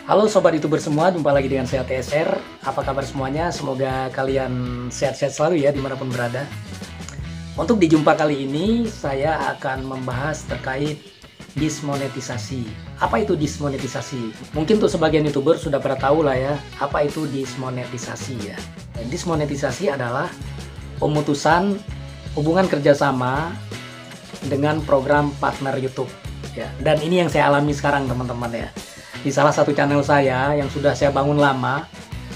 Halo Sobat YouTuber semua, jumpa lagi dengan saya TSR. Apa kabar semuanya? Semoga kalian sehat-sehat selalu ya dimanapun berada. Untuk di jumpa kali ini, saya akan membahas terkait dismonetisasi. Apa itu dismonetisasi? Mungkin untuk sebagian YouTuber sudah pada tahu lah ya, apa itu dismonetisasi ya. Dismonetisasi adalah pemutusan hubungan kerjasama dengan program partner YouTube. Ya, dan ini yang saya alami sekarang teman-teman ya. Di salah satu channel saya yang sudah saya bangun lama,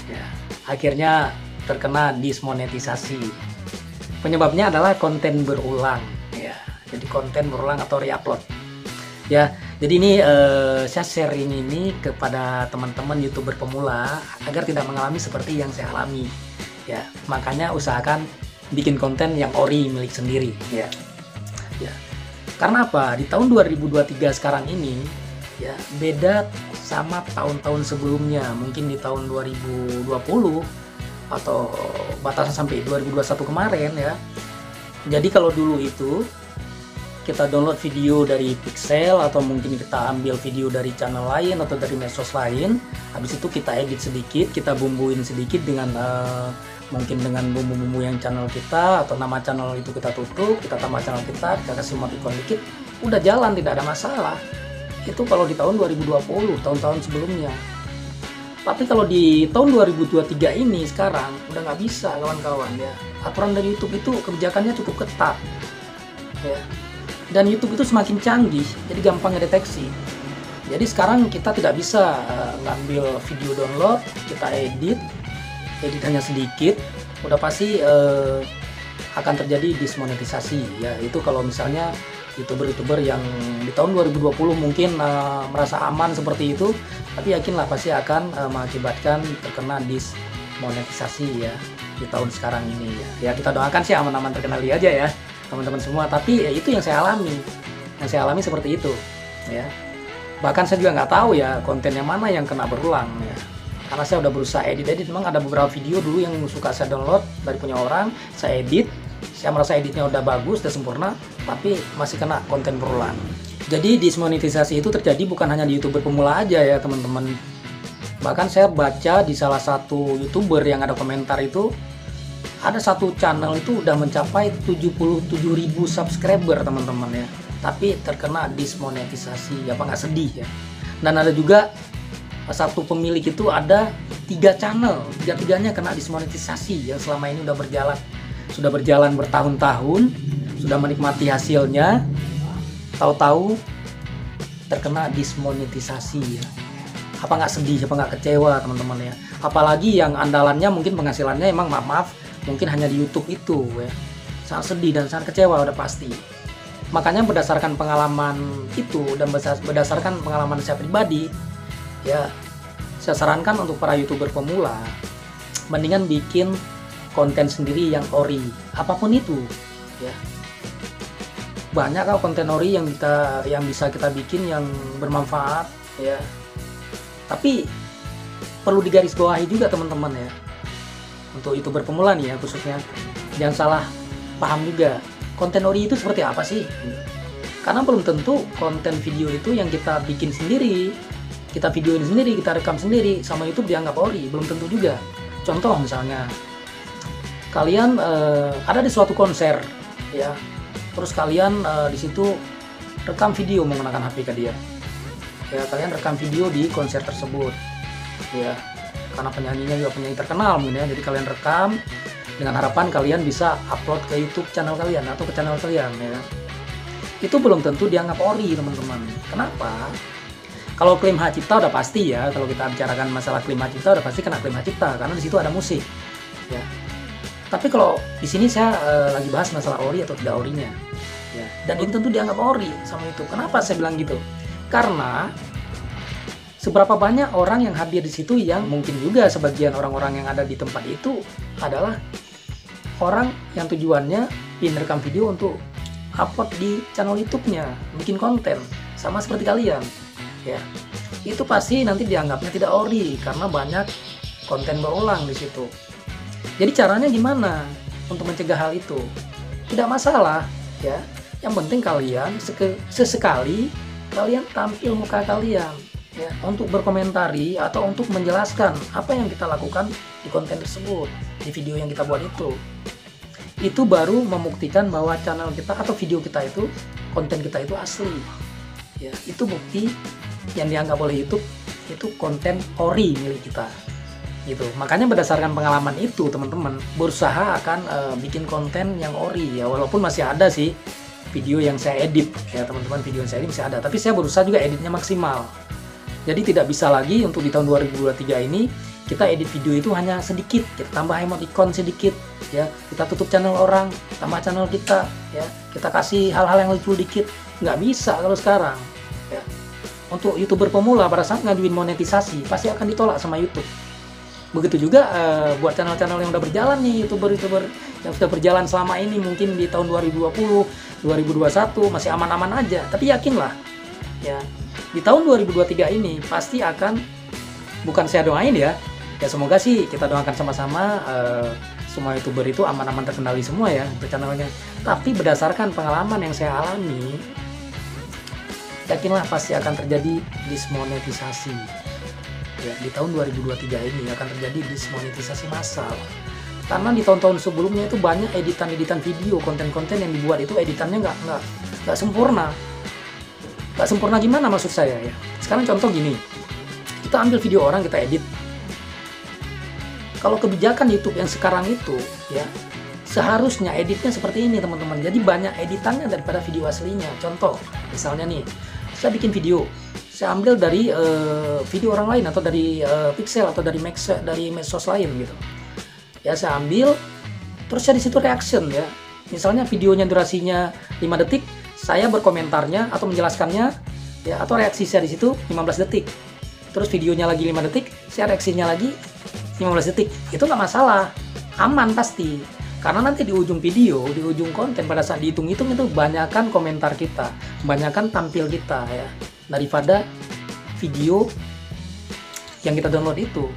ya, akhirnya terkena dismonetisasi. Penyebabnya adalah konten berulang, ya. Jadi konten berulang atau reupload, ya. Jadi ini saya sharing ini kepada teman-teman YouTuber pemula agar tidak mengalami seperti yang saya alami, ya. Makanya usahakan bikin konten yang ori milik sendiri, ya. Ya. Karena apa? Di tahun 2023 sekarang ini, ya beda sama tahun-tahun sebelumnya. Mungkin di tahun 2020 atau batasan sampai 2021 kemarin ya. Jadi kalau dulu itu kita download video dari Pixel atau mungkin kita ambil video dari channel lain atau dari medsos lain, habis itu kita edit sedikit, kita bumbuin sedikit dengan mungkin dengan bumbu-bumbu yang channel kita atau nama channel itu kita tutup, kita tambah channel kita kasih emoticon dikit, udah jalan, tidak ada masalah. Itu kalau di tahun 2020, tahun-tahun sebelumnya. Tapi kalau di tahun 2023 ini sekarang udah nggak bisa kawan-kawan ya. Aturan dari YouTube itu kebijakannya cukup ketat ya. Dan YouTube itu semakin canggih, jadi gampang ngedeteksi. Jadi sekarang kita tidak bisa ngambil video download, kita editannya sedikit, udah pasti akan terjadi dismonetisasi ya. Itu kalau misalnya YouTuber yang di tahun 2020 mungkin merasa aman seperti itu, tapi yakinlah pasti akan mengakibatkan terkena dismonetisasi ya di tahun sekarang ini ya. Ya kita doakan sih aman-aman terkendali aja ya teman-teman semua. Tapi ya, itu yang saya alami seperti itu ya. Bahkan saya juga nggak tahu ya konten yang mana yang kena berulang ya. Karena saya udah berusaha edit, memang ada beberapa video dulu yang suka saya download dari punya orang, saya edit. Saya merasa editnya udah bagus, udah sempurna, tapi masih kena konten berulang. Jadi dismonetisasi itu terjadi bukan hanya di YouTuber pemula aja ya teman-teman. Bahkan saya baca di salah satu YouTuber yang ada komentar itu, ada satu channel itu udah mencapai 77.000 subscriber teman-teman ya. Tapi terkena dismonetisasi, apa nggak sedih ya. Dan ada juga satu pemilik itu ada 3 channel, tiga-tiganya kena dismonetisasi yang selama ini sudah berjalan bertahun-tahun, sudah menikmati hasilnya, tahu-tahu terkena dismonetisasi ya. Apa nggak sedih, apa nggak kecewa teman-teman ya. Apalagi yang andalannya mungkin penghasilannya emang maaf mungkin hanya di YouTube itu ya. Sangat sedih dan sangat kecewa udah pasti. Makanya berdasarkan pengalaman itu dan berdasarkan pengalaman saya pribadi ya, saya sarankan untuk para YouTuber pemula mendingan bikin konten sendiri yang ori, apapun itu ya. Banyak kok konten ori yang bisa kita bikin yang bermanfaat ya. Tapi perlu digarisbawahi juga teman-teman ya, untuk YouTuber pemula nih ya khususnya, jangan salah paham juga konten ori itu seperti apa sih. Karena belum tentu konten video itu yang kita bikin sendiri, kita videoin sendiri, kita rekam sendiri sama YouTube dianggap ori, belum tentu juga. Contoh misalnya kalian ada di suatu konser ya, terus kalian di situ rekam video menggunakan HP dia ya, kalian rekam video di konser tersebut ya, karena penyanyinya juga penyanyi terkenal mungkin ya, jadi kalian rekam dengan harapan kalian bisa upload ke YouTube channel kalian atau ke channel kalian ya. Itu belum tentu dianggap ori teman-teman. Kenapa? Kalau klaim hak cipta udah pasti ya, kalau kita bicarakan masalah klaim hak cipta udah pasti kena klaim hak cipta karena di situ ada musik ya. Tapi kalau di sini saya lagi bahas masalah ori atau tidak orinya, ya. Dan itu tentu dianggap ori sama itu. Kenapa saya bilang gitu? Karena seberapa banyak orang yang hadir di situ yang mungkin juga sebagian orang-orang yang ada di tempat itu adalah orang yang tujuannya ingin rekam video untuk upload di channel YouTube-nya, bikin konten sama seperti kalian, ya. Itu pasti nanti dianggapnya tidak ori karena banyak konten berulang di situ. Jadi caranya gimana untuk mencegah hal itu? Tidak masalah ya. Yang penting kalian sesekali kalian tampil muka kalian ya, untuk berkomentari atau untuk menjelaskan apa yang kita lakukan di konten tersebut, di video yang kita buat itu baru membuktikan bahwa channel kita atau video kita itu, konten kita itu asli. Ya, itu bukti yang dianggap oleh YouTube itu konten ori milik kita. Gitu. Makanya berdasarkan pengalaman itu, teman-teman berusaha akan bikin konten yang ori ya, walaupun masih ada sih video yang saya edit ya teman-teman, video yang saya edit masih ada, tapi saya berusaha juga editnya maksimal. Jadi tidak bisa lagi untuk di tahun 2023 ini kita edit video itu hanya sedikit, kita tambah emoticon sedikit ya, kita tutup channel orang, tambah channel kita ya, kita kasih hal-hal yang lucu dikit. Nggak bisa kalau sekarang ya. Untuk YouTuber pemula pada saat ngajuin monetisasi pasti akan ditolak sama YouTube. Begitu juga buat channel-channel yang udah berjalan nih, YouTuber-YouTuber yang sudah berjalan selama ini, mungkin di tahun 2020, 2021 masih aman-aman aja. Tapi yakinlah ya, di tahun 2023 ini pasti akan, bukan saya doain ya, ya semoga sih kita doakan sama-sama semua YouTuber itu aman-aman terkendali semua ya untuk channelnya. Tapi berdasarkan pengalaman yang saya alami, yakinlah pasti akan terjadi dismonetisasi. Ya, di tahun 2023 ini akan terjadi dismonetisasi massal. Karena di tahun-tahun sebelumnya itu banyak editan-editan video, konten-konten yang dibuat itu editannya nggak sempurna. Nggak sempurna gimana maksud saya ya? Sekarang contoh gini, kita ambil video orang, kita edit. Kalau kebijakan YouTube yang sekarang itu ya, seharusnya editnya seperti ini teman-teman. Jadi banyak editannya daripada video aslinya. Contoh, misalnya nih, saya bikin video, saya ambil dari video orang lain atau dari Pixel atau dari medsos lain gitu. Ya saya ambil, terus saya di situ reaction ya. Misalnya videonya durasinya 5 detik, saya berkomentarnya atau menjelaskannya ya, atau reaksi saya di situ 15 detik. Terus videonya lagi 5 detik, saya reaksinya lagi 15 detik. Itu nggak masalah, aman pasti. Karena nanti di ujung video, di ujung konten pada saat dihitung-hitung itu banyakkan komentar kita, banyakkan tampil kita ya, daripada video yang kita download itu.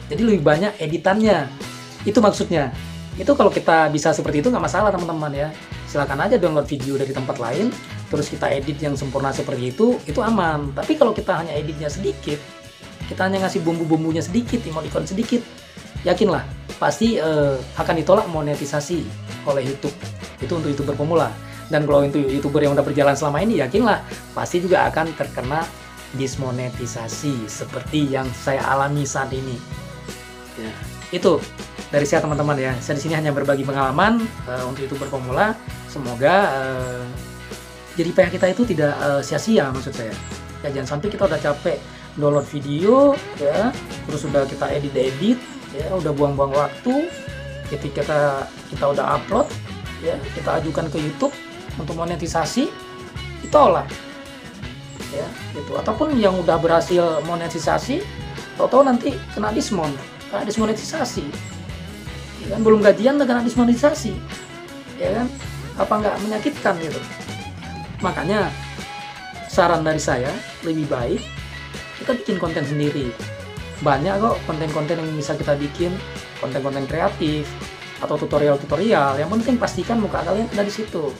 Jadi lebih banyak editannya. Itu maksudnya. Itu kalau kita bisa seperti itu nggak masalah teman-teman ya. Silakan aja download video dari tempat lain, terus kita edit yang sempurna seperti itu aman. Tapi kalau kita hanya editnya sedikit, kita hanya ngasih bumbu-bumbunya sedikit, emoticon sedikit, yakinlah pasti akan ditolak monetisasi oleh YouTube. Itu untuk YouTuber pemula. Dan kalau untuk YouTuber yang udah berjalan selama ini, yakinlah pasti juga akan terkena dismonetisasi seperti yang saya alami saat ini. Ya, itu dari saya teman-teman ya. Saya di sini hanya berbagi pengalaman untuk YouTuber pemula. Semoga jadi PR kita itu tidak sia-sia maksud saya. Ya jangan sampai kita udah capek download video ya, terus udah kita edit ya, udah buang-buang waktu. Ketika kita udah upload ya, kita ajukan ke YouTube untuk monetisasi, ditolak ya gitu. Ataupun yang udah berhasil monetisasi, tahu-tahu nanti kena dismonetisasi ya kan, belum gajian udah kena dismonetisasi ya kan, apa nggak menyakitkan gitu. Makanya saran dari saya, lebih baik kita bikin konten sendiri. Banyak kok konten-konten yang bisa kita bikin, konten-konten kreatif atau tutorial-tutorial. Yang penting pastikan muka kalian ada di situ.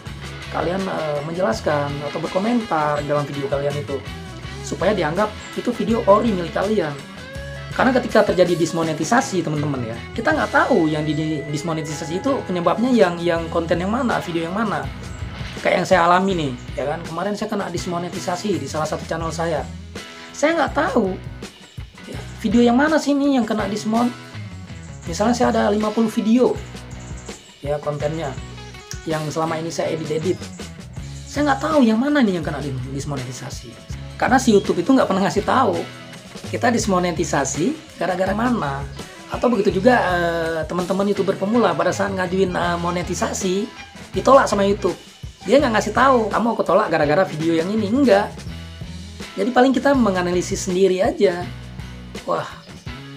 Kalian menjelaskan atau berkomentar dalam video kalian itu, supaya dianggap itu video ori milik kalian. Karena ketika terjadi dismonetisasi teman-teman ya, kita nggak tahu yang di dismonetisasi itu penyebabnya yang konten yang mana, video yang mana. Kayak yang saya alami nih, ya kan, kemarin saya kena dismonetisasi di salah satu channel saya. Saya nggak tahu ya, video yang mana sih ini yang kena dismon. Misalnya saya ada 50 video ya kontennya yang selama ini saya edit, saya nggak tahu yang mana nih yang kena dismonetisasi. Karena si YouTube itu nggak pernah ngasih tahu kita dismonetisasi gara-gara mana. Atau begitu juga teman-teman YouTuber pemula pada saat ngajuin monetisasi ditolak sama YouTube. Dia nggak ngasih tahu kamu aku tolak gara-gara video yang ini, enggak. Jadi paling kita menganalisis sendiri aja. Wah,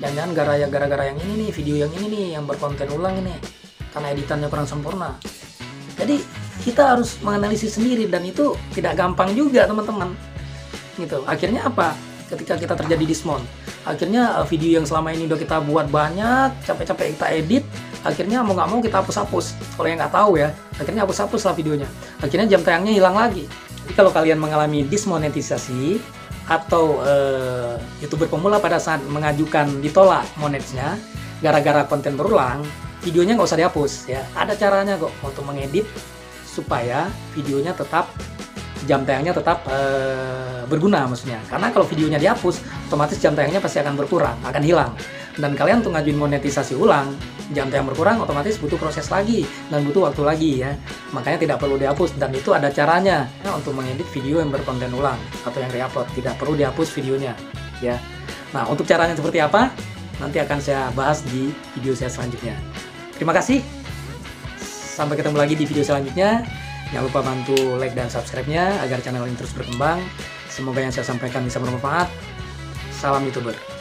jangan-jangan gara-gara yang ini nih, video yang ini nih yang berkonten ulang ini karena editannya kurang sempurna. Jadi kita harus menganalisis sendiri, dan itu tidak gampang juga teman-teman. Gitu. Akhirnya apa? Ketika kita terjadi dismon, akhirnya video yang selama ini udah kita buat banyak, capek-capek kita edit, akhirnya mau nggak mau kita hapus-hapus. Kalau yang nggak tahu ya, akhirnya hapus-hapus lah videonya. Akhirnya jam tayangnya hilang lagi. Jadi kalau kalian mengalami dismonetisasi, atau YouTuber pemula pada saat mengajukan ditolak monetnya gara-gara konten berulang, videonya nggak usah dihapus ya. Ada caranya kok untuk mengedit supaya videonya tetap, jam tayangnya tetap berguna maksudnya. Karena kalau videonya dihapus, otomatis jam tayangnya pasti akan berkurang, akan hilang. Dan kalian untuk ngajuin monetisasi ulang, jam tayang berkurang, otomatis butuh proses lagi dan butuh waktu lagi ya. Makanya tidak perlu dihapus, dan itu ada caranya ya, untuk mengedit video yang berkonten ulang atau yang reupload, tidak perlu dihapus videonya ya. Nah, untuk caranya seperti apa, nanti akan saya bahas di video saya selanjutnya. Terima kasih, sampai ketemu lagi di video selanjutnya. Jangan lupa bantu like dan subscribe-nya agar channel ini terus berkembang. Semoga yang saya sampaikan bisa bermanfaat. Salam YouTuber.